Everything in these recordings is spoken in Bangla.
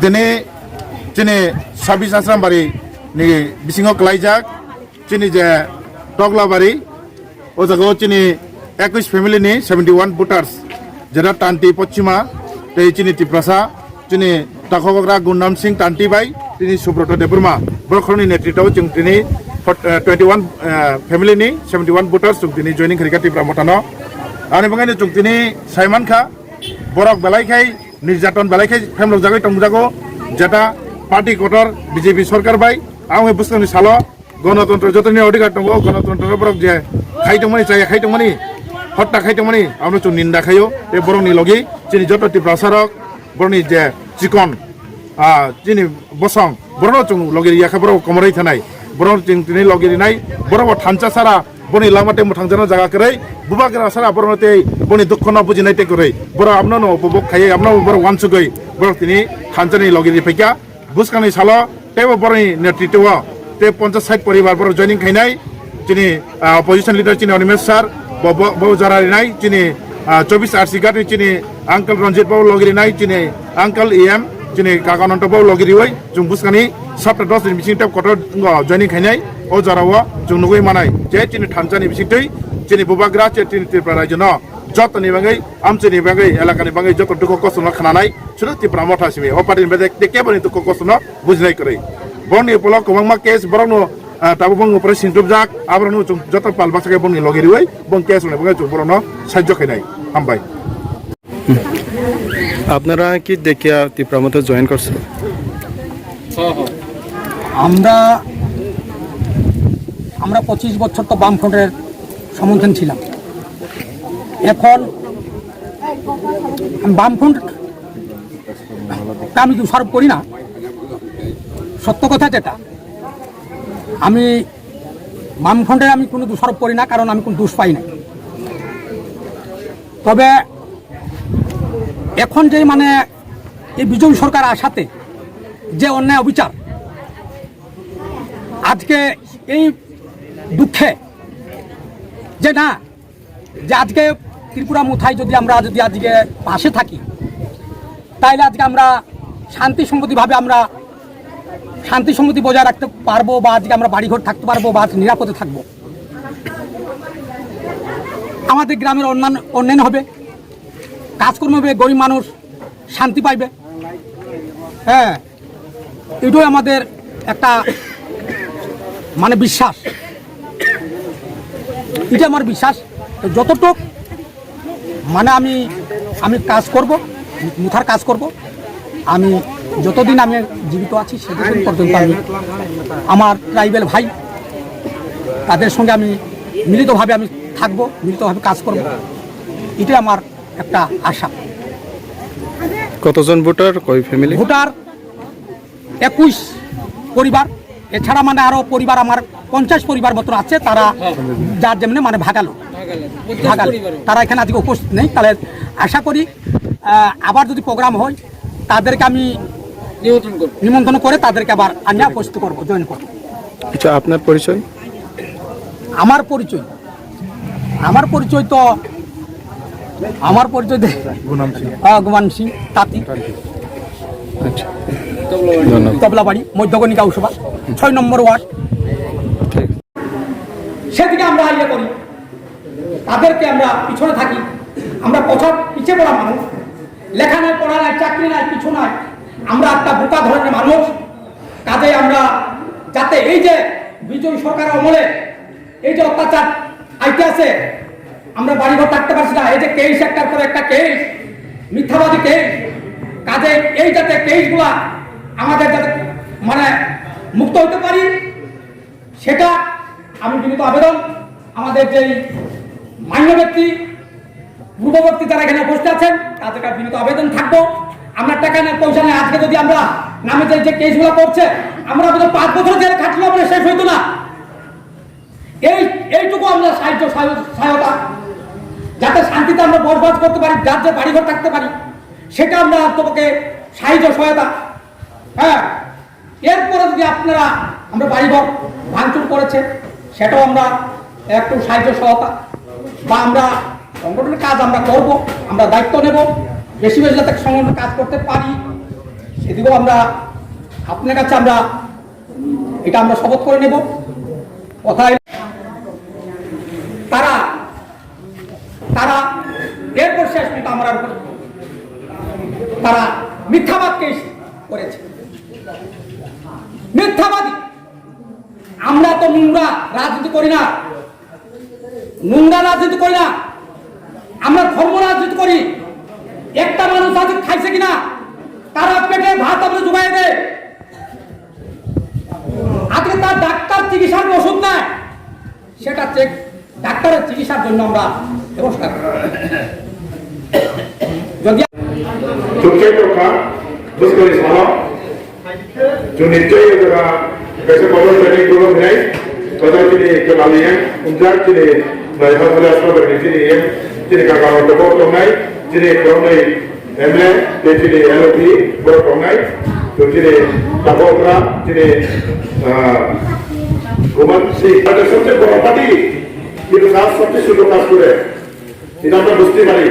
Dene chini 26 asram bari ni bisingo klaijak chini je togla bari o jago chini 21 family ni 71 voters jera tanti pochima te chini tiprasa chini takhogra Gundam Singh tanti bai chini Subroto Deburma borkhoni netrito chung chini 21 family ni 71 voters chung chini joining kharika tipra motano ani bangani chung chini Saiman Kha borok belai khai নির্যাতন বেলাইখাই ফেমলক জায়গায় টংজাগো যেটা পার্টি কোটর বিজেপি সরকার বাই আমি বুঝতে সালো গণতন্ত্র যতনি অধিকার দङ গণতন্ত্র বরক যে খাইতমানি চাই খাইতমানি হত্যা খাইতমানি আমরা চুন নিন্দা খাইও এ বরংনি লগি চিনি যতটি প্রসারক বরনি যে চিকন চিনি বসং বরন চুন লগি ইয়াখা বর কমরাই থানাই বরন চিনি লগি নাই বরব থানচা সারা বনি লামাতে মুথাंजानो জায়গা করে বুবাগরা সারা বরনতে বনি দুঃখনা বুজিনাই তে করে বর আমনানো উপভোগ খাই আমনানো বর ওয়ানসুগৈ বর তিনি থানচানি লগি ফেকা বুসকানি সালো তেও বরনি নেতৃত্ব তে 50-60 পরিবার বর জয়েনিং খাইনাই তিনি অপোজিশন লিডার চিনি অনিমেশ স্যার বউ জারারি নাই চিনি 24 আরসি গাটি চিনি আঙ্কেল রঞ্জিত বাবু লগি নাই চিনি আঙ্কেল এম চিনি কাকানন্ত বাবু লগি ওই जों বুসকানি সপ্তাহ 10 দিন মিছিং টাপ কটর জয়েনিং খাইনাই ও জারাও जों नुगै मानाय जे चिनि थानचानि बिसिंतै चिनि बुबाग्रा चिनि त्रिपुरा राज्यन जतनि बागै आमचिनि बागै एलाकानि बागै जत दुख कष्ट खानाय सुरु त्रिपुरा मथासिमे ओ पार्टिनि बागै केबनि दुख कष्ट बुझनाय करे बनि पल गोबांमा केस बरनो ताबो बंग ऊपर सिंटुबजाक आबरनो जत पालबासके बंनि लगेरिवै बं केस होने बागै बरनो साहाय्य खायनाय हामबाय আপনারা কি দেখিয়া ত্রিপুরা মতো জয়েন করছেন? আমরা 25 বছর তো বামফ্রন্টের সমর্থন ছিলাম। এখন বামফ্রন্ট আমি দোষারোপ করি না, সত্য কথা যেটা আমি বামফ্রন্টের আমি কোনো দোষারোপ করি না, কারণ আমি কোনো দোষ পাই না। তবে এখন যে মানে এই বিজেপি সরকার আসাতে যে অন্যায় অবিচার আজকে এই দুঃখে যে না যে আজকে ত্রিপুরা মুথায় যদি আমরা আজকে পাশে থাকি তাইলে আজকে আমরা শান্তি সংগতি বজায় রাখতে পারবো, বা আজকে আমরা বাড়িঘর থাকতে পারবো, বা নিরাপদে থাকবো। আমাদের গ্রামের উন্নয়ন হবে, কাজকর্ম হবে, গরিব মানুষ শান্তি পাইবে। হ্যাঁ, এটাই আমাদের একটা মানে বিশ্বাস, এটা আমার বিশ্বাস। যতটুক মানে আমি কাজ করব, মুথার কাজ করব, আমি যতদিন আমি জীবিত আছি সেতদিন পর্যন্ত আমি আমার ট্রাইবেল ভাই তাদের সঙ্গে আমি মিলিতভাবে আমি থাকবো, মিলিতভাবে কাজ করব, এটাই আমার একটা আশা। কতজন ভোটার, কয় ফ্যামিলি? ভোটার 21 পরিবার, এছাড়া মানে আরো পরিবার আমার 50 পরিবার মতো আছে, তারা যার যেমনি মানে ভাগালো তারা এখানে আজকে উপস্থিত নেই। তাহলে আশা করি আবার যদি প্রোগ্রাম হয় তাদেরকে আমি নিমন্ত্রণ করে তাদেরকে আবার আমি উপস্থিত করবো, জয়েন করবো। আচ্ছা, আপনার পরিচয়? আমার পরিচয় তো গুমান সিং তাঁতি, তবলাবাড়ি, মধ্যগণিক সভা, 6 নম্বর ওয়ার্ড। সেদিকে আমরা ইয়ে করি, তাদেরকে আমরা পিছনে থাকি, আমরা পিছিয়ে পড়া মানুষ, লেখা নাই, পড়া নাই, চাকরি নাই, কিছু নাই, আমরা একটা বোকা ধরনের মানুষ। কাজে আমরা যাতে এই যে বিজেপি সরকারের আমলে এই যে অত্যাচার আইতে আছে, আমরা বাড়িঘর থাকতে পারছি না, এই যে কেস একটার পর একটা কেস, মিথ্যাবাদী কেস, কাজে এই যাতে কেসগুলা আমাদের যাতে মানে মুক্ত হতে পারি, সেটা আমি বিনীত আবেদন আমাদের যে মান্য ব্যক্তি পূর্ববর্তী যারা এখানে বসে আছেন তাদের কাছে বিনীত আবেদন থাকবো, আমরা টাকা নেই পয়সা নেই, আজকে যদি আমরা নামে যে কেসগুলো করছে আমরা আমাদের 5 বছর জেলে খাটলেও আমরা শেষ হইতো না। এইটুকু আমরা সহায়তা যাতে শান্তিতে আমরা বসবাস করতে পারি, যার যে বাড়িঘর থাকতে পারি, সেটা আমরা তোমাকে সাহায্য সহায়তা। হ্যাঁ, এরপরে যদি আপনারা আমরা বাড়িঘর ভাঙচুর করেছে সেটাও আমরা একটু সাহায্য সহায়তা, বা আমরা সংগঠনের কাজ আমরা করব, আমরা দায়িত্ব নেব, বেশি বেশি যাতে সংগঠনের কাজ করতে পারি সেদিকেও আমরা আপনার কাছে আমরা এটা আমরা শপথ করে নেব। কথায় তারা তারা এরপর শেষ পর্যন্ত আমরা তারা মিথ্যাবাদ কেস করেছে, মিথ্যাবাদী। আমরা তো নোংরা রাজনীতি করি না, নোংরা রাজনীতি করি না, আমরা ধর্ম রাজনীতি করি। একটা মানুষ আজ খাইছে কিনা তারা পেটে ভাত আমরা জোগাই দেয়, আজকে তার ডাক্তার চিকিৎসার ওষুধ নেয়, সেটা চেক ডাক্তারের চিকিৎসার জন্য আমরা ব্যবস্থা করি। যদি Tuketoka, busco di sana. Junite juga kasi kalau training dulu nih, kalau jadi kalian, untuk jadi bayar belas ribu jadi kakak untuk tongai, jadi tongai MLA, jadi LP tongai, jadi tabotra, jadi kuman si ada सबसे बड़ा पार्टी itu kasus सबसे sudah kasus deh, tidak ada bukti lagi.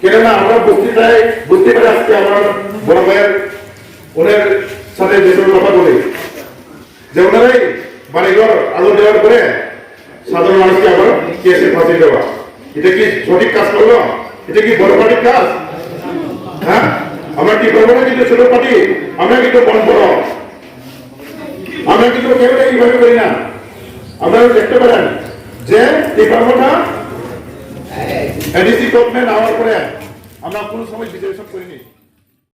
কেননা আমরা বুঝতে পারি আজকে আমার বড় ভাইয়ের ওনার সাথে যেসব কথা বলি যে ওনারাই বাড়িঘর আলো দেওয়ার পরে সাধারণ মানুষকে আবার কেসে ফাঁসি দেওয়া, এটা কি সঠিক কাজ করলো? এটা কি বড় পার্টির কাজ? হ্যাঁ, আমরা কি করবো না? কিন্তু ছোট পার্টি আমরা কিন্তু বড়, আমরা কিন্তু কেউ এইভাবে করি না। আপনারা দেখতে পারেন যে এই কর্মটা এডিসি গভর্নমেন্ট হওয়ার পরে আমরা কোনো সময় বিচার করিনি।